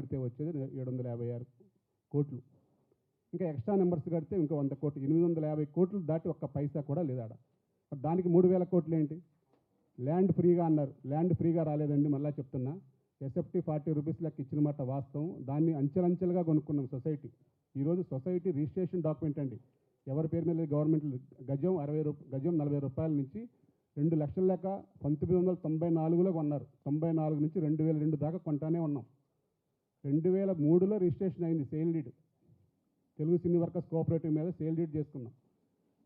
కడితే వచ్చేది 756 కోట్లు. ఇంకా ఎక్స్ట్రా నెంబర్స్ కడితే ఇంకో 100 కోట్లు, 850 కోట్లు దాటి ఒక్క పైసా కూడా లేదు ఆడ. దానికి 3000 కోట్లు ఏంటి? ల్యాండ్ ఫ్రీగా అన్నారు. ల్యాండ్ ఫ్రీగా రాలేదండి, మళ్ళీ చెప్తున్నా. ఎస్ఎఫ్టీ 40 రూపీస్ లెక్క ఇచ్చిన మాట వాస్తవం. దాన్ని అంచెలంచెలుగా కొనుక్కున్నాం సొసైటీ. ఈరోజు సొసైటీ రిజిస్ట్రేషన్ డాక్యుమెంట్ అండి, ఎవరి పేరు మీద గవర్నమెంట్ గజం 40 రూపాయల నుంచి 2 లక్షల లెక్క 1994లో కొన్నారు. 94 నుంచి 2002 దాకా కొంటానే ఉన్నాం. 2003లో రిజిస్ట్రేషన్ అయింది sale deed. Telugu cine workers cooperative మీద సేల్ డీడ్ చేసుకున్నాం.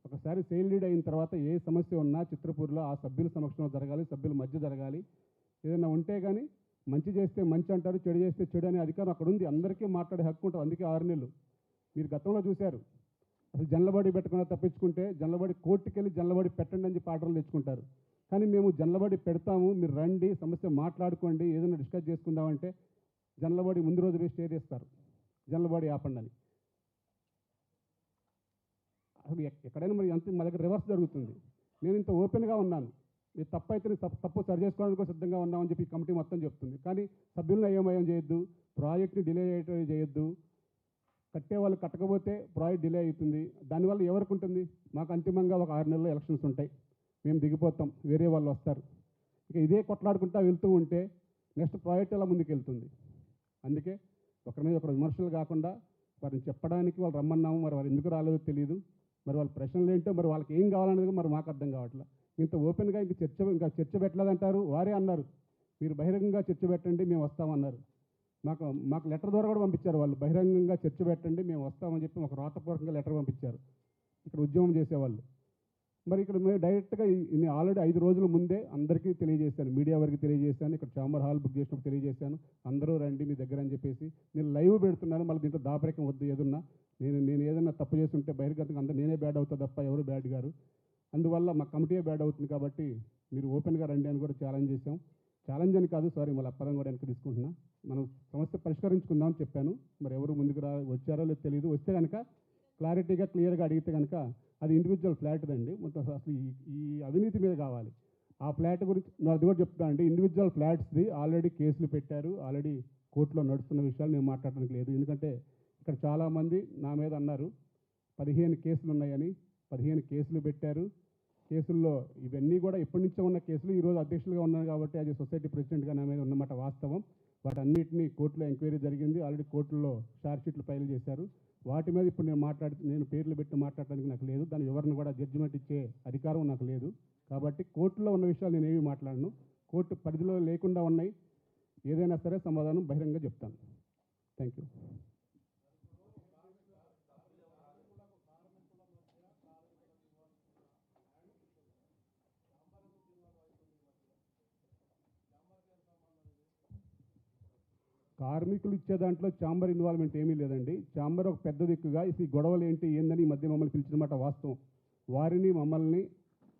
ఒకసారి సేల్ డీడ్ అయిన తర్వాత ఏ సమస్య ఉన్నా చిత్రపూర్లో ఆ సభ్యుల సమక్షంలో జరగాలి, సభ్యుల మధ్య జరగాలి. ఏదైనా ఉంటే కానీ మంచి చేస్తే మంచి అంటారు, చెడు చేస్తే చెడు అనే అధికారం అక్కడ ఉంది. అందరికీ మాట్లాడే హక్కు ఉంటుంది. అందుకే 6 నెలలు. మీరు గతంలో చూశారు, అసలు జనలబడి పెట్టకుండా తప్పించుకుంటే జనలబడి కోర్టుకి వెళ్ళి జనలబడి పెట్టండి అని చెప్పి ఆర్డర్లు తెచ్చుకుంటారు. కానీ మేము జనలబడి పెడతాము, మీరు రండి, సమస్య మాట్లాడుకోండి, ఏదైనా డిస్కస్ చేసుకుందామంటే జనలబడి ముందు రోజు పోయి స్టే చేస్తారు, జనలబడి ఆపండి అని. అసలు ఎక్కడైనా మరి అంత మా దగ్గర రివర్స్ జరుగుతుంది. నేను ఇంత ఓపెన్గా ఉన్నాను, మీరు తప్పు అయితే తప్పు సరి చేసుకోవడానికి సిద్ధంగా ఉన్నామని చెప్పి కమిటీ మొత్తం చెప్తుంది. కానీ సభ్యులను అయోమయం చేయొద్దు, ప్రాజెక్ట్ని డిలే చేయొద్దు, కట్టే వాళ్ళు కట్టకపోతే ప్రాజెక్ట్ డిలే అవుతుంది. దానివల్ల ఎవరికి ఉంటుంది? మాకు అంతిమంగా ఒక 6 నెలల్లో ఎలక్షన్స్ ఉంటాయి, మేము దిగిపోతాం, వేరే వాళ్ళు వస్తారు. ఇక ఇదే కొట్లాడుకుంటా వెళ్తూ ఉంటే నెక్స్ట్ ప్రాజెక్ట్ ఎలా ముందుకు వెళ్తుంది? అందుకే ఒకరి మీద ఒకరు విమర్శలు కాకుండా వారిని చెప్పడానికి వాళ్ళు రమ్మన్నాము. మరి వారు ఎందుకు రాలేదో తెలియదు. మరి వాళ్ళ ప్రశ్నలు ఏంటో, మరి వాళ్ళకి ఏం కావాలనేది మరి మాకు అర్థం కావట్లేదు. ఇంత ఓపెన్గా ఇంకా చర్చ పెట్టలేదంటారు. వారే అన్నారు, మీరు బహిరంగంగా చర్చ పెట్టండి, మేము వస్తామన్నారు. మాకు లెటర్ ద్వారా కూడా పంపించారు. వాళ్ళు బహిరంగంగా చర్చ పెట్టండి, మేము వస్తామని చెప్పి ఒక రాతపూర్వకంగా లెటర్ పంపించారు ఇక్కడ ఉద్యమం చేసేవాళ్ళు. మరి ఇక్కడ మేము డైరెక్ట్గా ఆల్రెడీ 5 రోజుల ముందే అందరికీ తెలియజేశాను, మీడియా వరకు తెలియజేశాను, ఇక్కడ చాంబర్ హాల్ బుక్ చేసినప్పుడు తెలియజేశాను, అందరూ రండి మీ దగ్గర అని చెప్పేసి. నేను లైవ్ పెడుతున్నాను, మళ్ళీ దీంట్లో దాపరికం వద్దు. ఏదన్నా నేను ఏదన్నా తప్పు చేస్తుంటే బహిర్గతంగా అందరూ నేనే బ్యాడ్ అవుతా తప్ప ఎవరు బ్యాడ్ గారు. అందువల్ల మా కమిటీ బ్యాడ్ అవుతుంది కాబట్టి మీరు ఓపెన్గా రండి అని కూడా ఛాలెంజ్ చేశాం. ఛాలెంజ్ అని కాదు, సారీ, మళ్ళీ అప్పరం కూడా వెనక్కి తీసుకుంటున్నా. మనం సమస్య పరిష్కరించుకుందామని చెప్పాను. మరి ఎవరు ముందుకు వచ్చారో లేదో తెలియదు. వస్తే కనుక క్లారిటీగా క్లియర్గా అడిగితే కనుక అది ఇండివిజువల్ ఫ్లాట్ అండి. మొత్తం అసలు ఈ అవినీతి మీద కావాలి. ఆ ఫ్లాట్ గురించి అది కూడా చెప్తానండి. ఇండివిజువల్ ఫ్లాట్స్ది ఆల్రెడీ కేసులు పెట్టారు, ఆల్రెడీ కోర్టులో నడుస్తున్న విషయాలు నేను మాట్లాడడానికి లేదు. ఎందుకంటే ఇక్కడ చాలామంది నా మీద అన్నారు 15 కేసులు ఉన్నాయని. 15 కేసులు పెట్టారు. కేసుల్లో ఇవన్నీ కూడా ఎప్పటి నుంచో ఉన్న కేసులు. ఈరోజు అధ్యక్షులుగా ఉన్నాను కాబట్టి అది సొసైటీ ప్రెసిడెంట్గా నా మీద ఉన్నమాట వాస్తవం. వాటన్నిటిని కోర్టులో ఎంక్వైరీ జరిగింది. ఆల్రెడీ కోర్టులో ఛార్జ్ షీట్లు ఫైల్ చేశారు. వాటి మీద ఇప్పుడు నేను పేర్లు పెట్టి మాట్లాడడానికి నాకు లేదు. దాని వివరణ కూడా జడ్జిమెంట్ ఇచ్చే అధికారం నాకు లేదు. కాబట్టి కోర్టులో ఉన్న విషయాలు నేను ఏమీ మాట్లాడను. కోర్టు పరిధిలో లేకుండా ఉన్నాయి. ఏదైనా సరే సమాధానం బహిరంగంగా చెప్తాను. Thank you. కార్మికులు ఇచ్చే దాంట్లో ఛాంబర్ ఇన్వాల్వ్మెంట్ ఏమీ లేదండి. ఛాంబర్ ఒక పెద్ద దిక్కుగా ఈ గొడవలు ఏందని ఈ మధ్య మమ్మల్ని పిలిచినమాట వాస్తవం. వారిని మమ్మల్ని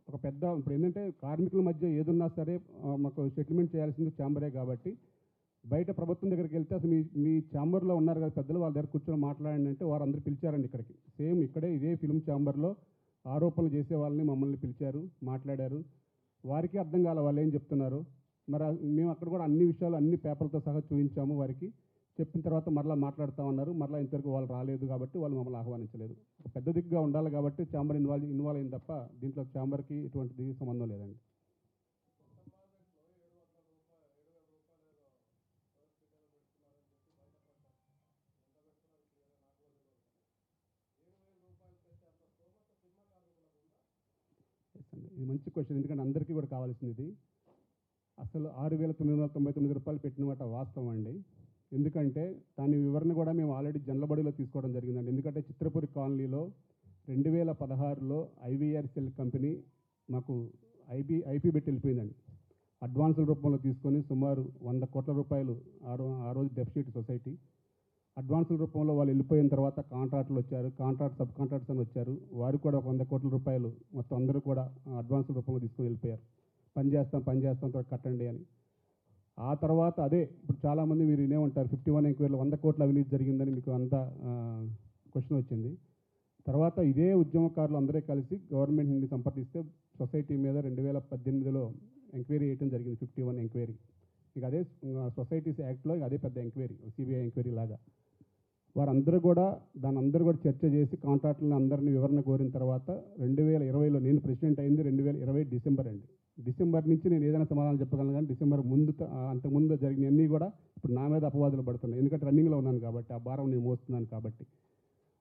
ఒక పెద్ద ఇప్పుడు ఏంటంటే కార్మికుల మధ్య ఏదున్నా సరే మాకు సెటిల్మెంట్ చేయాల్సింది ఛాంబరే కాబట్టి బయట ప్రభుత్వం దగ్గరికి వెళ్తే అసలు మీ ఛాంబర్లో ఉన్నారు కదా పెద్దలు, వాళ్ళ దగ్గర కూర్చొని మాట్లాడండి అంటే వారు అందరూ పిలిచారండి ఇక్కడికి. సేమ్ ఇక్కడే ఇదే ఫిల్మ్ ఛాంబర్లో ఆరోపణలు చేసే వాళ్ళని మమ్మల్ని పిలిచారు, మాట్లాడారు. వారికి అర్థం కాల వాళ్ళు ఏం చెప్తున్నారు. మరి మేము అక్కడ కూడా అన్ని విషయాలు అన్ని పేపర్లతో సహా చూపించాము. వారికి చెప్పిన తర్వాత మరలా మాట్లాడుతామన్నారు. మరలా ఇంతవరకు వాళ్ళు రాలేదు కాబట్టి వాళ్ళు మమ్మల్ని ఆహ్వానించలేదు. ఒక పెద్ద దిగ్గుగా ఉండాలి కాబట్టి ఛాంబర్ ఇన్వాల్వ్ అయింది తప్ప దీంట్లో ఛాంబర్కి ఎటువంటిది సంబంధం లేదండి. ఇది మంచి క్వశ్చన్, ఎందుకంటే అందరికీ కూడా కావాల్సింది. అసలు 6,999 రూపాయలు పెట్టినమాట వాస్తవం అండి. ఎందుకంటే దాని వివరణ కూడా మేము ఆల్రెడీ జనలబడిలో తీసుకోవడం జరిగిందండి. ఎందుకంటే చిత్రపురి కాలనీలో 2016లో ఐవీఆర్ సెల్ కంపెనీ మాకు ఐపీ పెట్టి వెళ్ళిపోయిందండి. అడ్వాన్సుల రూపంలో తీసుకొని సుమారు 100 కోట్ల రూపాయలు ఆ రోజు డెఫిసిట్ సొసైటీ. అడ్వాన్సుల రూపంలో వాళ్ళు వెళ్ళిపోయిన తర్వాత కాంట్రాక్టులు వచ్చారు, సబ్ కాంట్రాక్ట్స్ అని వచ్చారు. వారు కూడా ఒక 100 కోట్ల రూపాయలు మొత్తం అందరూ కూడా అడ్వాన్సుల రూపంలో తీసుకొని వెళ్ళిపోయారు. పని చేస్తాం కట్టండి అని. ఆ తర్వాత అదే ఇప్పుడు చాలామంది మీరు వినే ఉంటారు 51 ఎంక్వైరీలో 100 కోట్ల అవినీతి జరిగిందని మీకు అంతా క్వశ్చన్ వచ్చింది. తర్వాత ఇదే ఉద్యమకారులు అందరూ కలిసి గవర్నమెంట్ని సంప్రదిస్తే సొసైటీ మీద 2018లో ఎంక్వైరీ చేయడం జరిగింది, 51 ఎంక్వైరీ. ఇక అదే సొసైటీస్ యాక్ట్లో అదే పెద్ద ఎంక్వైరీ, సిబిఐ ఎంక్వైరీ లాగా. వారందరూ కూడా అందరూ కూడా చర్చ చేసి కాంట్రాక్టులను అందరినీ వివరణ కోరిన తర్వాత 2020లో నేను ప్రెసిడెంట్ అయింది 2020 డిసెంబర్ అండి. డిసెంబర్ నుంచి నేను ఏదైనా సమాధానం చెప్పగలను, కానీ డిసెంబర్ అంతకుముందు జరిగినవన్నీ కూడా ఇప్పుడు నా మీద అపవాదులు పడుతున్నాయి. ఎందుకంటే రన్నింగ్లో ఉన్నాను కాబట్టి, ఆ భారం నేను మోస్తున్నాను కాబట్టి.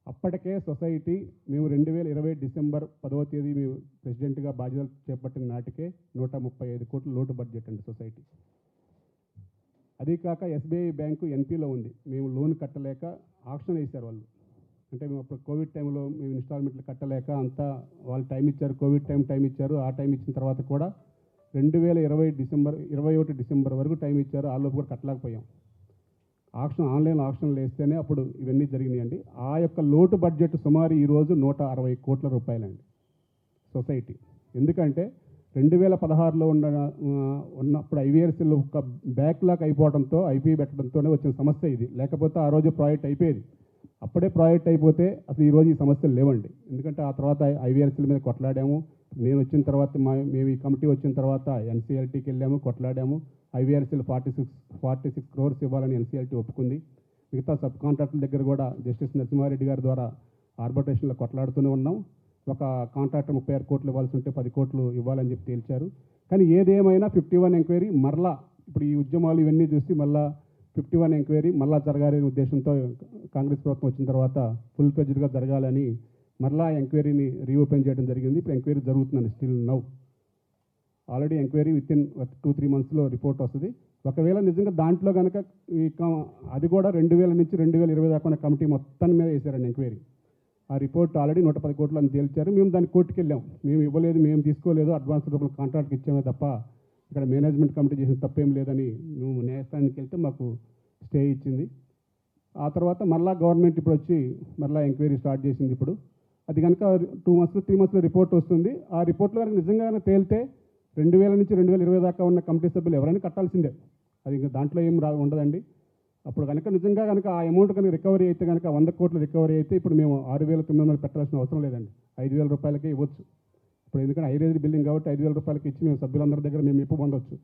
అప్పటికే సొసైటీ మేము 2020 డిసెంబర్ 10వ తేదీ మేము ప్రెసిడెంట్గా బాధ్యతలు చేపట్టిన నాటికే 135 కోట్ల లోటు బడ్జెట్ అండి సొసైటీ. అదీ కాక ఎస్బీఐ బ్యాంకు ఎన్పీలో ఉంది. మేము లోన్ కట్టలేక ఆక్షన్ వేశారు వాళ్ళు. అంటే మేము అప్పుడు కోవిడ్ టైంలో మేము ఇన్స్టాల్మెంట్లు కట్టలేక అంతా వాళ్ళు టైం ఇచ్చారు, కోవిడ్ టైం ఇచ్చారు. ఆ టైం ఇచ్చిన తర్వాత కూడా 21 డిసెంబర్ వరకు టైం ఇచ్చారు. ఆ లోపు కూడా కట్టలేకపోయాం. ఆన్లైన్ ఆక్షన్లు వేస్తేనే అప్పుడు ఇవన్నీ జరిగినాయండి. ఆ యొక్క లోటు బడ్జెట్ సుమారు ఈరోజు 160 కోట్ల రూపాయలండి సొసైటీ. ఎందుకంటే 2016లో ఉన్నప్పుడు ఐవీఆర్సీలో ఒక బ్యాక్లాగ్ అయిపోవడంతో, ఐపీ పెట్టడంతోనే వచ్చిన సమస్య ఇది. లేకపోతే ఆ రోజు ప్రాజెక్ట్ అయిపోయేది. అప్పుడే ప్రాజెక్ట్ అయిపోతే అసలు ఈరోజు ఈ సమస్యలు లేవండి. ఎందుకంటే ఆ తర్వాత ఐవీఆర్సీల మీద కొట్లాడాము. నేను వచ్చిన తర్వాత మేము ఈ కమిటీ వచ్చిన తర్వాత ఎన్సీఎల్టీకి వెళ్ళాము, కొట్లాడాము. ఐవీఆర్సీలు 46 crores ఇవ్వాలని ఎన్సీఎల్టీ ఒప్పుకుంది. మిగతా సబ్ కాంట్రాక్టుల దగ్గర కూడా జస్టిస్ నరసింహారెడ్డి గారి ద్వారా ఆర్బిట్రేషన్లో కొట్లాడుతూనే ఉన్నాం. ఒక కాంట్రాక్టర్ 36 కోట్లు ఇవ్వాల్సి ఉంటే 10 కోట్లు ఇవ్వాలని చెప్పి తేల్చారు. కానీ ఏదేమైనా 51 ఎంక్వైరీ మరలా ఇప్పుడు ఈ ఉద్యమాలు ఇవన్నీ చూసి మళ్ళా 51 ఎంక్వైరీ మళ్ళా జరగాలనే ఉద్దేశంతో కాంగ్రెస్ ప్రభుత్వం వచ్చిన తర్వాత ఫుల్ ఫ్లెడ్జ్డ్గా జరగాలని మరలా ఎంక్వైరీని రీఓపెన్ చేయడం జరిగింది. ఇప్పుడు ఎంక్వైరీ జరుగుతుందండి still now. Already enquiry within 2-3 monthsలో రిపోర్ట్ వస్తుంది. ఒకవేళ నిజంగా దాంట్లో కనుక అది కూడా 2000 నుంచి 2020 దాకా ఉన్న కమిటీ మొత్తం మీద వేశారండి ఎంక్వైరీ. ఆ రిపోర్ట్ ఆల్రెడీ 110 కోట్లు అని తేల్చారు. మేము దాన్ని కోర్టుకి వెళ్ళాం. మేము ఇవ్వలేదు, మేము తీసుకోలేదు, అడ్వాన్స్ రూపంలో కాంట్రాక్ట్కి ఇచ్చామే తప్ప ఇక్కడ మేనేజ్మెంట్ కమిటీ చేసిన తప్పేం లేదని మేము న్యాయస్థానానికి వెళ్తే మాకు స్టే ఇచ్చింది. ఆ తర్వాత మళ్ళీ గవర్నమెంట్ ఇప్పుడు వచ్చి మళ్ళీ ఎంక్వైరీ స్టార్ట్ చేసింది. ఇప్పుడు అది కనుక 2 months 3 monthsలో రిపోర్ట్ వస్తుంది. ఆ రిపోర్ట్లో కనుక నిజంగా తేలితే 2000 నుంచి 2020 దాకా ఉన్న కమిటీ సభ్యులు ఎవరైనా కట్టాల్సిందే. అది ఇంకా దాంట్లో ఏం ఉండదండి. అప్పుడు కనుక నిజంగా కనుక ఆ అమౌంట్ కనుక రికవరీ అయితే కనుక 100 కోట్లు రికవరీ అయితే ఇప్పుడు మేము 6,900 పెట్టాల్సిన అవసరం లేదండి. 5,000 రూపాయలకే ఇవ్వచ్చు. ఇప్పుడు ఎందుకంటే హైరేజ్ బిల్డింగ్ కాబట్టి 5,000 రూపాయలకి ఇచ్చి మేము సభ్యులందరి దగ్గర మేము మెప్పు పొందొచ్చు.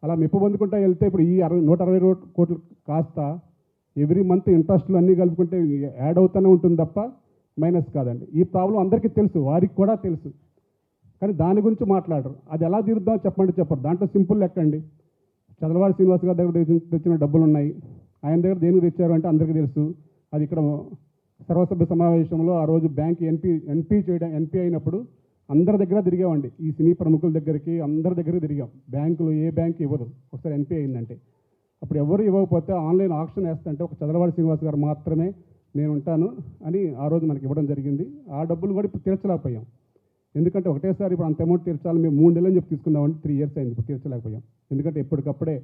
అలా మెప్పు పొందుకుంటా వెళ్తే ఇప్పుడు ఈ 160 కోట్లు కాస్త ఎవ్రీ మంత్ ఇంట్రెస్ట్లు అన్నీ కలుపుకుంటే యాడ్ అవుతూనే ఉంటుంది తప్ప మైనస్ కాదండి. ఈ ప్రాబ్లం అందరికీ తెలుసు, వారికి కూడా తెలుసు. కానీ దాని గురించి మాట్లాడరు. అది ఎలా తీరుద్దాం చెప్పరు. దాంట్లో సింపుల్ లెక్కండి. చదలవాడి శ్రీనివాస్ గారి దగ్గర తెచ్చిన డబ్బులు ఉన్నాయి. ఆయన దగ్గర దేనికి తెచ్చారు అంటే అందరికీ తెలుసు. అది ఇక్కడ సర్వసభ్య సమావేశంలో ఆ రోజు బ్యాంక్ ఎన్పీ అయినప్పుడు అందరి దగ్గర తిరిగామండి. ఈ సినీ ప్రముఖుల దగ్గరికి అందరి దగ్గర తిరిగాం. బ్యాంకులు ఏ బ్యాంక్ ఇవ్వదు ఒకసారి ఎన్పీ అయిందంటే. అప్పుడు ఎవరు ఇవ్వకపోతే ఆన్లైన్ ఆక్షన్ వేస్తుంటే ఒక చదలవాడి శ్రీనివాస్ గారు మాత్రమే నేను ఉంటాను అని ఆ రోజు మనకి ఇవ్వడం జరిగింది. ఆ డబ్బులు కూడా ఇప్పుడు తీర్చలేకపోయాం. ఎందుకంటే ఒకటేసారి ఇప్పుడు అంత అమౌంట్ తీర్చాలి, మేము 3 నెలలు అని చెప్పి తీసుకుందామంటే 3 years అయింది, ఇప్పుడు తీర్చలేకపోయాం. ఎందుకంటే ఎప్పటికప్పుడే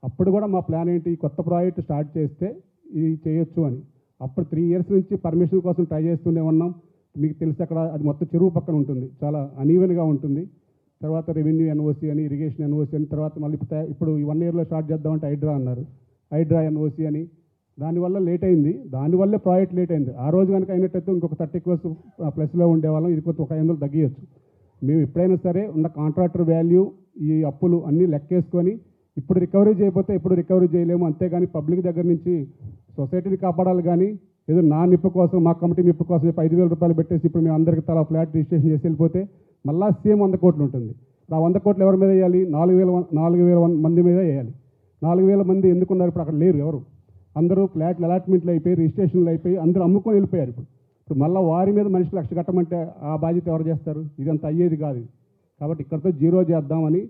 అప్పుడు కూడా మా ప్లాన్ ఏంటి, కొత్త ప్రాజెక్ట్ స్టార్ట్ చేస్తే ఇది చేయొచ్చు అని. అప్పుడు 3 years నుంచి పర్మిషన్ కోసం ట్రై చేస్తూనే ఉన్నాం. మీకు తెలిసి అక్కడ అది మొత్తం చెరువు పక్కన ఉంటుంది, చాలా అనీవెన్గా ఉంటుంది. తర్వాత రెవెన్యూ ఎన్ఓసి అని, ఇరిగేషన్ ఎన్ఓసి అని, తర్వాత మళ్ళీ ఇప్పుడు 1 yearలో స్టార్ట్ చేద్దామంటే హైడ్రా అన్నారు, హైడ్రా ఎన్ఓసి అని. దానివల్ల లేట్ అయింది. దానివల్లే ప్రాజెక్ట్ లేట్ అయింది. ఆ రోజు కనుక అయినట్టయితే ఇంకొక 30 crores ప్లస్లో ఉండేవాళ్ళం. ఇది కొంత 500 తగ్గియచ్చు. మేము ఎప్పుడైనా సరే ఉన్న కాంట్రాక్టర్ వాల్యూ, ఈ అప్పులు అన్నీ లెక్కేసుకొని ఇప్పుడు రికవరీ చేయకపోతే ఎప్పుడు రికవరీ చేయలేము. అంతేగాని పబ్లిక్ దగ్గర నుంచి సొసైటీని కాపాడాలి. కానీ ఏదో నా నిప్పు కోసం, మా కమిటీ నిప్పు కోసం 5,000 రూపాయలు పెట్టేసి ఇప్పుడు మేము అందరికీ తలా ఫ్లాట్ రిజిస్ట్రేషన్ చేసి వెళ్ళిపోతే మళ్ళీ సేమ్ 100 కోట్లు ఉంటుంది. ఆ 100 కోట్లు ఎవరి మీద వేయాలి? 4,000 మంది మీద వేయాలి. 4,000 మంది ఎందుకున్నారు? ఇప్పుడు అక్కడ లేరు ఎవరు. అందరూ ఫ్లాట్లు అలాట్మెంట్లు అయిపోయి, రిజిస్ట్రేషన్లు అయిపోయి అందరూ అమ్ముకొని వెళ్ళిపోయారు. ఇప్పుడు మళ్ళీ వారి మీద మనిషి 1,00,000 కట్టమంటే ఆ బాధ్యత ఎవరు చేస్తారు? ఇదంతా అయ్యేది కాదు. కాబట్టి ఇక్కడితో జీరో చేద్దామని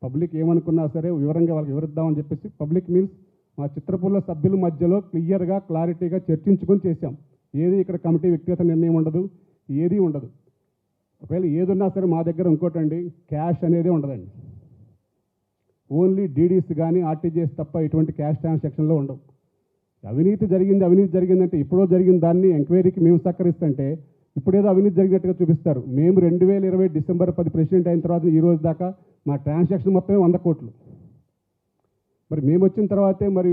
పబ్లిక్ ఏమనుకున్నా సరే వివరంగా వాళ్ళకి వివరిద్దామని చెప్పేసి పబ్లిక్ మీన్స్ మా చిత్రపూర్ల సభ్యుల మధ్యలో క్లియర్గా క్లారిటీగా చర్చించుకొని చేశాం. ఏది ఇక్కడ కమిటీ వ్యక్తిగత నిర్ణయం ఉండదు, ఏది ఉండదు. ఒకవేళ ఏది ఉన్నా సరే మా దగ్గర ఇంకోటండి, క్యాష్ అనేది ఉండదండి. ఓన్లీ డీడీస్ కానీ ఆర్టీజీఎస్ తప్ప ఇటువంటి క్యాష్ ట్రాన్సాక్షన్లో ఉండవు. అవినీతి జరిగిందంటే ఎప్పుడో జరిగిన దాన్ని ఎంక్వైరీకి మేము సహకరిస్తుంటే ఇప్పుడేదో అవినీతి జరిగినట్టుగా చూపిస్తారు. మేము 2020 డిసెంబర్ 10 ప్రెసిడెంట్ అయిన తర్వాత ఈ రోజు దాకా మా ట్రాన్సాక్షన్ మొత్తమే 100 కోట్లు. మరి మేము వచ్చిన తర్వాతే మరి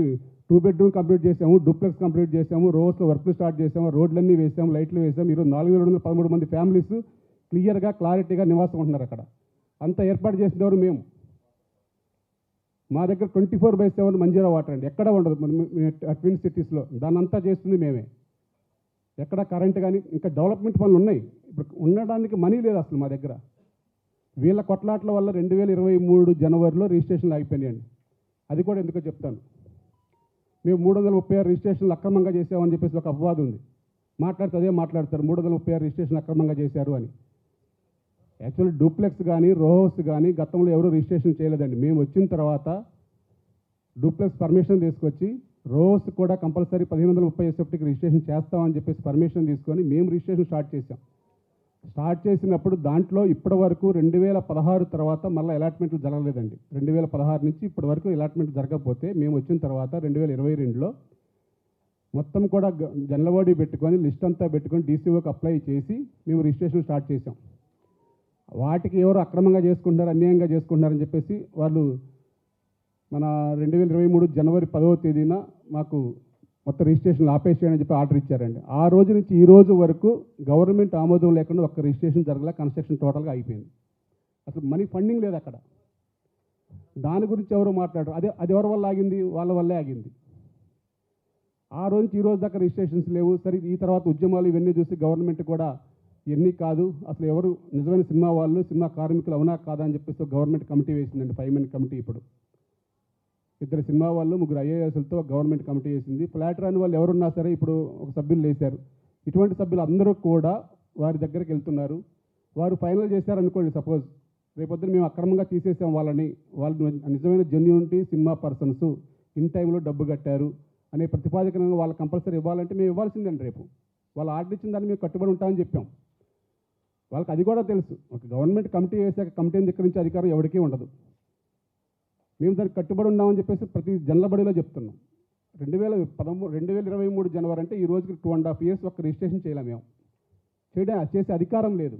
2 bedroom కంప్లీట్ చేసాము, డూప్లెక్స్ కంప్లీట్ చేసాము, రోడ్స్లో వర్క్లు స్టార్ట్ చేసాము, రోడ్లన్నీ వేసాము, లైట్లు వేసాము. ఈరోజు 4,213 మంది ఫ్యామిలీస్ క్లియర్గా క్లారిటీగా నివాసం ఉంటున్నారు అక్కడ. అంతా ఏర్పాటు చేసినవారు మేము. మా దగ్గర 24/7 మంజీరా వాటర్ అండి, ఎక్కడ ఉండదు. ట్విన్ సిటీస్లో దాన్ని అంతా చేస్తుంది మేమే. ఎక్కడ కరెంట్ కానీ ఇంకా డెవలప్మెంట్ పనులు ఉన్నాయి, ఇప్పుడు ఉండడానికి మనీ లేదు అసలు మా దగ్గర. వీళ్ళ కొట్లాట్ల వల్ల 2023 జనవరిలో రిజిస్ట్రేషన్లు ఆగిపోయినాయండి. అది కూడా ఎందుకో చెప్తాను. మేము 336 రిజిస్ట్రేషన్లు అక్రమంగా చేసామని చెప్పేసి ఒక అపవాదం ఉంది. మాట్లాడితే అదే మాట్లాడతారు, 336 రిజిస్ట్రేషన్ అక్రమంగా చేశారు అని. యాక్చువల్లీ డూప్లెక్స్ కానీ రోహౌస్ కానీ గతంలో ఎవరు రిజిస్ట్రేషన్ చేయలేదండి. మేము వచ్చిన తర్వాత డూప్లెక్స్ పర్మిషన్ తీసుకొచ్చి రోహౌస్ కూడా కంపల్సరీ 1530 ఎస్ఎఫ్టీకి రిజిస్ట్రేషన్ చేస్తామని చెప్పేసి పర్మిషన్ తీసుకొని మేము రిజిస్ట్రేషన్ స్టార్ట్ చేసాం. స్టార్ట్ చేసినప్పుడు దాంట్లో ఇప్పటి వరకు 2016 తర్వాత మళ్ళీ అలాట్మెంట్లు జరగలేదండి. 2016 నుంచి ఇప్పటి వరకు అలాట్మెంట్ జరగకపోతే మేము వచ్చిన తర్వాత 2022లో మొత్తం కూడా జనలవాడి పెట్టుకొని లిస్ట్ అంతా పెట్టుకొని డీసీఓకి అప్లై చేసి మేము రిజిస్ట్రేషన్ స్టార్ట్ చేసాం. వాటికి ఎవరు అక్రమంగా చేసుకుంటున్నారు, అన్యాయంగా చేసుకుంటున్నారని చెప్పేసి వాళ్ళు మన 2023 జనవరి 10వ తేదీన మాకు మొత్తం రిజిస్ట్రేషన్ ఆపేసేయని చెప్పి ఆర్డర్ ఇచ్చారండి. ఆ రోజు నుంచి ఈ రోజు వరకు గవర్నమెంట్ ఆమోదం లేకుండా ఒక్క రిజిస్ట్రేషన్ జరగలే, కన్స్ట్రక్షన్ టోటల్గా అయిపోయింది. అసలు మనీ ఫండింగ్ లేదు అక్కడ. దాని గురించి ఎవరు మాట్లాడరు. అది ఎవరి వల్ల ఆగింది? వాళ్ళ వల్లే ఆగింది. ఆ రోజు నుంచి ఈ రోజు దాకా రిజిస్ట్రేషన్స్ లేవు. సరే, ఈ తర్వాత ఉద్యమాలు ఇవన్నీ చూసి గవర్నమెంట్ కూడా ఇవన్నీ కాదు, అసలు ఎవరు నిజమైన సినిమా వాళ్ళు, సినిమా కార్మికులు అవునా కాదా అని చెప్పేసి గవర్నమెంట్ కమిటీ వేసిందండి, 5 మెన్ కమిటీ. ఇప్పుడు 2 సినిమా వాళ్ళు, 3 ఐఏఎస్లతో గవర్నమెంట్ కమిటీ వేసింది. ఫ్లాట్ రాని వాళ్ళు ఎవరున్నా సరే ఇప్పుడు ఒక సభ్యులు వేశారు. ఇటువంటి సభ్యులు అందరూ కూడా వారి దగ్గరికి వెళ్తున్నారు. వారు ఫైనల్ చేశారనుకోండి, సపోజ్ రేపొద్దున మేము అక్రమంగా తీసేసాం వాళ్ళని, వాళ్ళు నిజమైన జెన్యూనిటీ సినిమా పర్సన్స్ ఇన్ టైంలో డబ్బు కట్టారు అనే ప్రతిపాదకను వాళ్ళు కంపల్సరీ ఇవ్వాలంటే మేము ఇవ్వాల్సిందండి. రేపు వాళ్ళు ఆర్డర్ ఇచ్చిన దాన్ని మేము కట్టుబడి ఉంటామని చెప్పాం. వాళ్ళకి అది కూడా తెలుసు. ఒక గవర్నమెంట్ కమిటీ వేసాక కమిటీని దగ్గర నుంచి అధికారం ఎవరికీ ఉండదు. మేము దానికి కట్టుబడి ఉన్నామని చెప్పేసి ప్రతి జనలబడిలో చెప్తున్నాం. 2023 జనవరి అంటే ఈ రోజుకి 2.5 years ఒక్క రిజిస్ట్రేషన్ చేయలేము. మేము చేసే అధికారం లేదు.